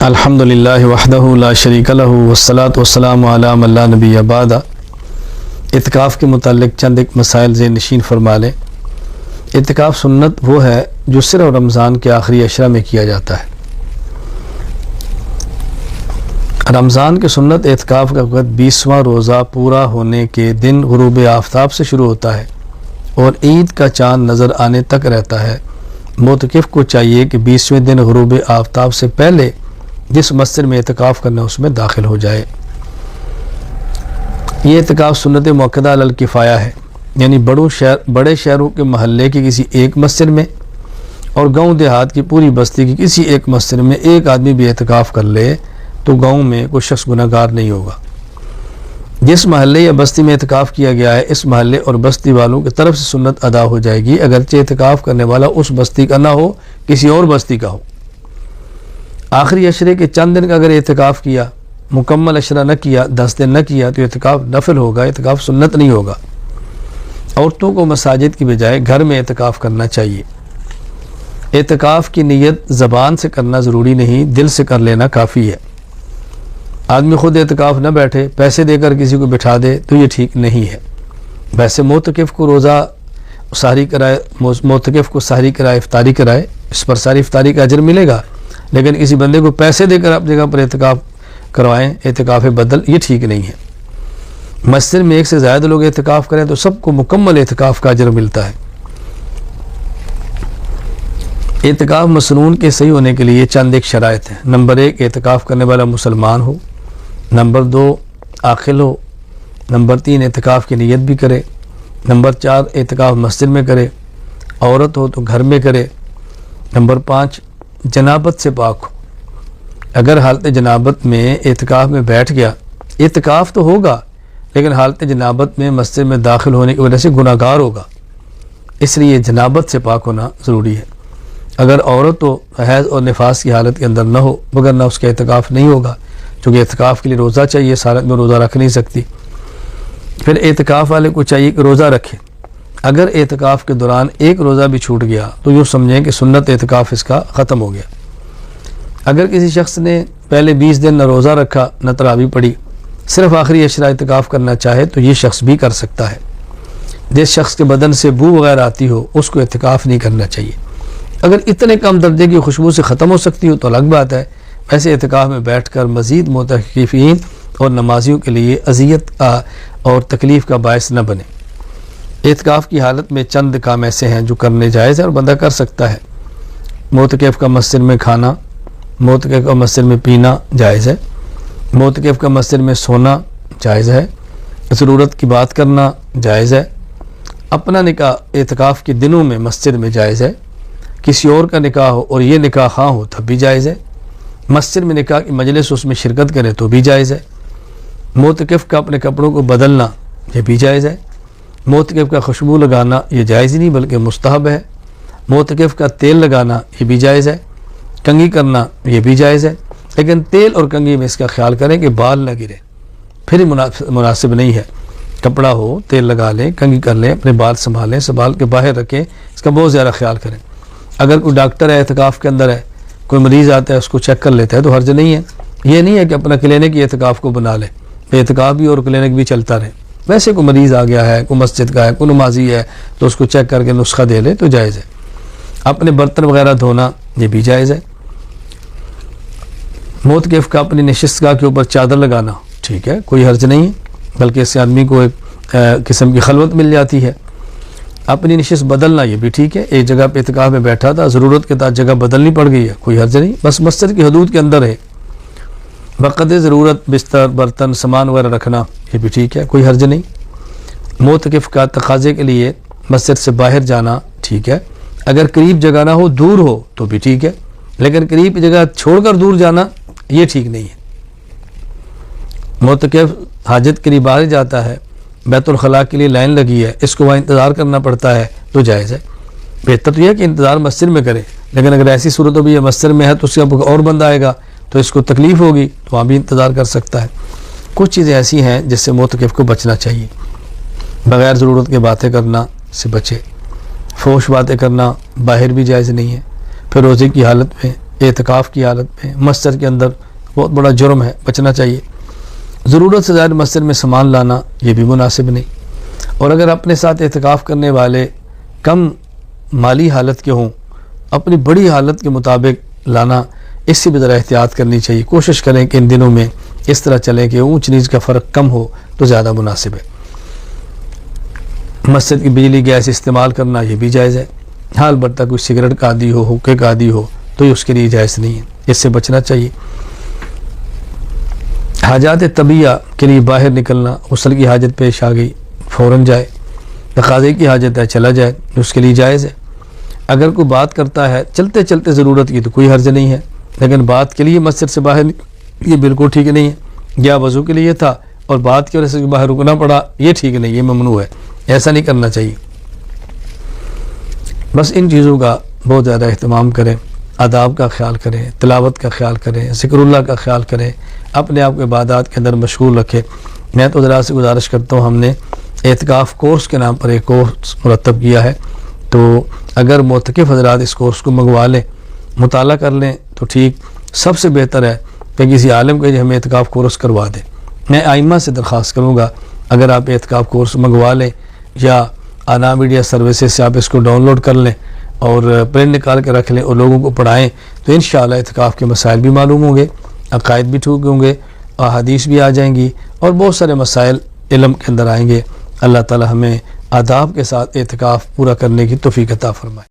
अल्हम्दुलिल्लाहि वहदहु ला शरीका लहु वस्सलातु वस्सलामु अला मन ला नबिय्य बअदा। इत्तिकाफ़ के मुतालिक चंद एक मसाइल ज़ेहन नशीन फरमा लें। इत्तिकाफ़ सुन्नत वो है जो सिर्फ रमज़ान के आखिरी अशरा में किया जाता है। रमज़ान की सुन्नत इत्तिकाफ़ का वक़्त 20वां रोज़ा पूरा होने के दिन गुरूब आफ्ताब से शुरू होता है और ईद का चाँद नज़र आने तक रहता है। मुतकिफ़ को चाहिए कि 20वें दिन गुरूब आफ्ताब से पहले जिस मस्जिद में इत्तिकाफ़ करना उसमें दाखिल हो जाए। ये इत्तिकाफ़ सुन्नत मुअक्कदा अलल किफ़ाया है, यानी बड़े शहरों के महल्ले की किसी एक मस्जिद में और गांव देहात की पूरी बस्ती की किसी एक मस्जिद में एक आदमी भी इत्तिकाफ़ कर ले तो गांव में कोई शख्स गुनहगार नहीं होगा। जिस महल्ले या बस्ती में इत्तिकाफ़ किया गया है, इस महल्ले और बस्ती वालों की तरफ से सुन्नत अदा हो जाएगी, अगरचे इत्तिकाफ़ करने वाला उस बस्ती का ना हो, किसी और बस्ती का हो। आखिरी अशरे के चंद दिन का अगर इत्तिकाफ़ किया, मुकम्मल अशरा न किया, 10 दिन न किया तो इत्तिकाफ़ नफिल होगा, इत्तिकाफ़ सुन्नत नहीं होगा। औरतों को मसाजिद की बजाय घर में इत्तिकाफ़ करना चाहिए। इत्तिकाफ़ की नीयत ज़बान से करना ज़रूरी नहीं, दिल से कर लेना काफ़ी है। आदमी खुद इत्तिकाफ़ न बैठे, पैसे देकर किसी को बिठा दे तो ये ठीक नहीं है। वैसे मोतकिफ़ को रोज़ा सारी कराए, मोतकिफ़ को सारी कराए, इफ्तारी कराए, इस पर सारी इफ्तारी का अजर मिलेगा, लेकिन किसी बंदे को पैसे देकर आप जगह पर इत्तिकाफ़ करवाएं, इत्तिकाफ़ बदल, ये ठीक नहीं है। मस्जिद में एक से ज़्यादा लोग इत्तिकाफ़ करें तो सबको मुकम्मल इत्तिकाफ़ का अजर मिलता है। इत्तिकाफ़ मसनून के सही होने के लिए चंद एक शराइत हैं। नंबर 1, इत्तिकाफ़ करने वाला मुसलमान हो। नंबर 2, आखिल हो। नंबर 3, इत्तिकाफ़ की नीयत भी करे। नंबर 4, इत्तिकाफ़ मस्जिद में करे, औरत हो तो घर में करे। नंबर 5, जनाबत से पाक हो। अगर हालत जनाबत में इत्तिकाफ़ में बैठ गया, इत्तिकाफ़ तो होगा लेकिन हालत जनाबत में मस्जिद में दाखिल होने की वजह से गुनाहगार होगा, इसलिए जनाबत से पाक होना ज़रूरी है। अगर औरत तो हैज़ और निफास की हालत के अंदर न हो, मगर ना उसका इत्तिकाफ़ नहीं होगा, क्योंकि इत्तिकाफ़ के लिए रोज़ा चाहिए, सारा में रोज़ा रख नहीं सकती। फिर इत्तिकाफ़ वाले को चाहिए कि रोज़ा रखे। अगर इत्तिकाफ़ के दौरान एक रोज़ा भी छूट गया तो यूँ समझें कि सुन्नत इत्तिकाफ़ इसका ख़त्म हो गया। अगर किसी शख्स ने पहले 20 दिन न रोज़ा रखा न तरावी पढ़ी, सिर्फ आखिरी अशरा इत्तिकाफ़ करना चाहे तो ये शख्स भी कर सकता है। जिस शख्स के बदन से बू वगैरह आती हो उसको इत्तिकाफ़ नहीं करना चाहिए। अगर इतने कम दर्जे की खुशबू से ख़त्म हो सकती हो तो अलग बात है। वैसे इत्तिकाफ़ में बैठ कर मज़ीद मुतकिफ़ीन और नमाजियों के लिए अज़ियत और तकलीफ़ का बायस न बने। इत्तिकाफ़ की हालत में चंद काम ऐसे हैं जो करने जायज़ है और बंदा कर सकता है। मोतकिफ़ का मस्जिद में खाना, मोतकिफ़ का मस्जिद में पीना जायज़ है। मोतकिफ़ का मस्जिद में सोना जायज़ है। ज़रूरत की बात करना जायज़ है। अपना निकाह इत्तिकाफ़ के दिनों में मस्जिद में जायज़ है। किसी और का निकाह हो और ये निकाह हाँ हो तब भी जायज़ है। मस्जिद में निकाह की मजलिस उसमें शिरकत करे तो भी जायज़ है। मोतकिफ़ का अपने कपड़ों को बदलना ये भी जायज़ है। मोतकिफ़ का खुशबू लगाना ये जायज़ ही नहीं बल्कि मुस्तहब है। मोतकिफ़ का तेल लगाना ये भी जायज़ है। कंघी करना ये भी जायज़ है, लेकिन तेल और कंघी में इसका ख्याल करें कि बाल ना गिरे, फिर मुनासिब नहीं है। कपड़ा हो, तेल लगा लें, कंघी कर लें, अपने बाल संभालें, संभाल के बाहर रखें, इसका बहुत ज़्यादा ख्याल करें। अगर कोई डॉक्टर है, इत्तिकाफ़ के अंदर है, कोई मरीज़ आता है उसको चेक कर लेता है तो हर्ज नहीं है। ये नहीं है कि अपना क्लिनिक ही इत्तिकाफ़ को बना ले, इत्तिकाफ़ भी और क्लिनिक भी चलता रहे। वैसे कोई मरीज़ आ गया है, कोई मस्जिद का है, कोई नमाजी है तो उसको चेक करके नुस्खा दे ले तो जायज़ है। अपने बर्तन वगैरह धोना ये भी जायज़ है। मोतकिफ़ का अपनी नशिस्तगाह के ऊपर चादर लगाना ठीक है, कोई हर्ज नहीं है, बल्कि इससे आदमी को एक किस्म की खलवत मिल जाती है। अपनी नशिस्त बदलना ये भी ठीक है। एक जगह पे इत्तिकाफ़ में बैठा था, ज़रूरत के तहत जगह बदलनी पड़ गई है, कोई हर्ज नहीं, बस मस्जिद की हदूद के अंदर है। बक़दर ज़रूरत बिस्तर, बर्तन, सामान वगैरह रखना ये भी ठीक है, कोई हर्ज नहीं। मोतकिफ़ का तकाज़े के लिए मस्जिद से बाहर जाना ठीक है। अगर करीब जगह ना हो, दूर हो तो भी ठीक है, लेकिन करीब जगह छोड़कर दूर जाना ये ठीक नहीं है। मोतकिफ़ हाजत के लिए बाहर जाता है, बैतुल खला के लिए लाइन लगी है, इसको वहाँ इंतज़ार करना पड़ता है तो जायज़ है। बेहतर तो यह है कि इंतज़ार मस्जिद में करे, लेकिन अगर ऐसी सूरत हो भी ये मस्जिद में है तो उसका और बंदा आएगा तो इसको तकलीफ़ होगी तो वहाँ भी इंतज़ार कर सकता है। कुछ चीज़ें ऐसी हैं जिससे मोतकिफ़ को बचना चाहिए। बग़ैर ज़रूरत के बातें करना से बचे। फोश बातें करना बाहर भी जायज़ नहीं है। फिर रोज़े की हालत में एतकाफ़ की हालत में मस्जिद के अंदर बहुत बड़ा जुर्म है, बचना चाहिए। ज़रूरत से ज़्यादा मस्जिद में सामान लाना ये भी मुनासिब नहीं। और अगर अपने साथ एतकाफ़ करने वाले कम माली हालत के हों, अपनी बड़ी हालत के मुताबिक लाना, इससे भी ज़रा एहतियात करनी चाहिए। कोशिश करें कि इन दिनों में इस तरह चलें कि ऊंच नीच का फ़र्क कम हो तो ज़्यादा मुनासिब है। मस्जिद की बिजली गैस इस्तेमाल करना ये भी जायज़ है। हाल बरता कोई सिगरेट का आदी हो, हुक्के का आदी हो तो ये उसके लिए जायज़ नहीं है, इससे बचना चाहिए। हाजात तबिया के लिए बाहर निकलना, गुस्ल की हाजत पेश आ गई फ़ौरन जाए, तकाज़े की हाजत है चला जाए, उसके लिए जायज़ है। अगर कोई बात करता है चलते चलते ज़रूरत की तो कोई हर्ज नहीं है, लेकिन बात के लिए मस्जिद से बाहर ये बिल्कुल ठीक नहीं है। या वज़ू के लिए था और बात की वजह से बाहर रुकना पड़ा, ये ठीक नहीं, ये ममनू है, ऐसा नहीं करना चाहिए। बस इन चीज़ों का बहुत ज़्यादा अहतमाम करें, आदाब का ख्याल करें, तिलावत का ख्याल करें, ज़िक्रुल्लाह का ख्याल करें, अपने आप को इबादत के अंदर मशगूल रखें। मैं तो ज़रा से गुजारिश करता हूँ, हमने एतकाफ़ कोर्स के नाम पर एक कोर्स मुरतब किया है, तो अगर मोतकिफ़ हज़रात इस कोर्स को मंगवा लें, मुताला कर लें तो ठीक। सबसे बेहतर है कि किसी आलिम को हमें एतकाफ़ कोर्स करवा दें। मैं आइम्मा से दरख्वास्त करूँगा, अगर आप एतकाफ़ कोर्स मंगवा लें या आना मीडिया सर्विसेज से आप इसको डाउनलोड कर लें और प्रिंट निकाल के रख लें और लोगों को पढ़ाएं, तो इंशाअल्लाह एतकाफ़ के मसाइल भी मालूम होंगे, अक़ायद भी ठीक होंगे, अहादीस भी आ जाएंगी और बहुत सारे मसाइल इल्म के अंदर आएंगे। अल्लाह ताला हमें आदाब के साथ एतकाफ़ पूरा करने की तौफ़ीक़ अता फ़रमाए।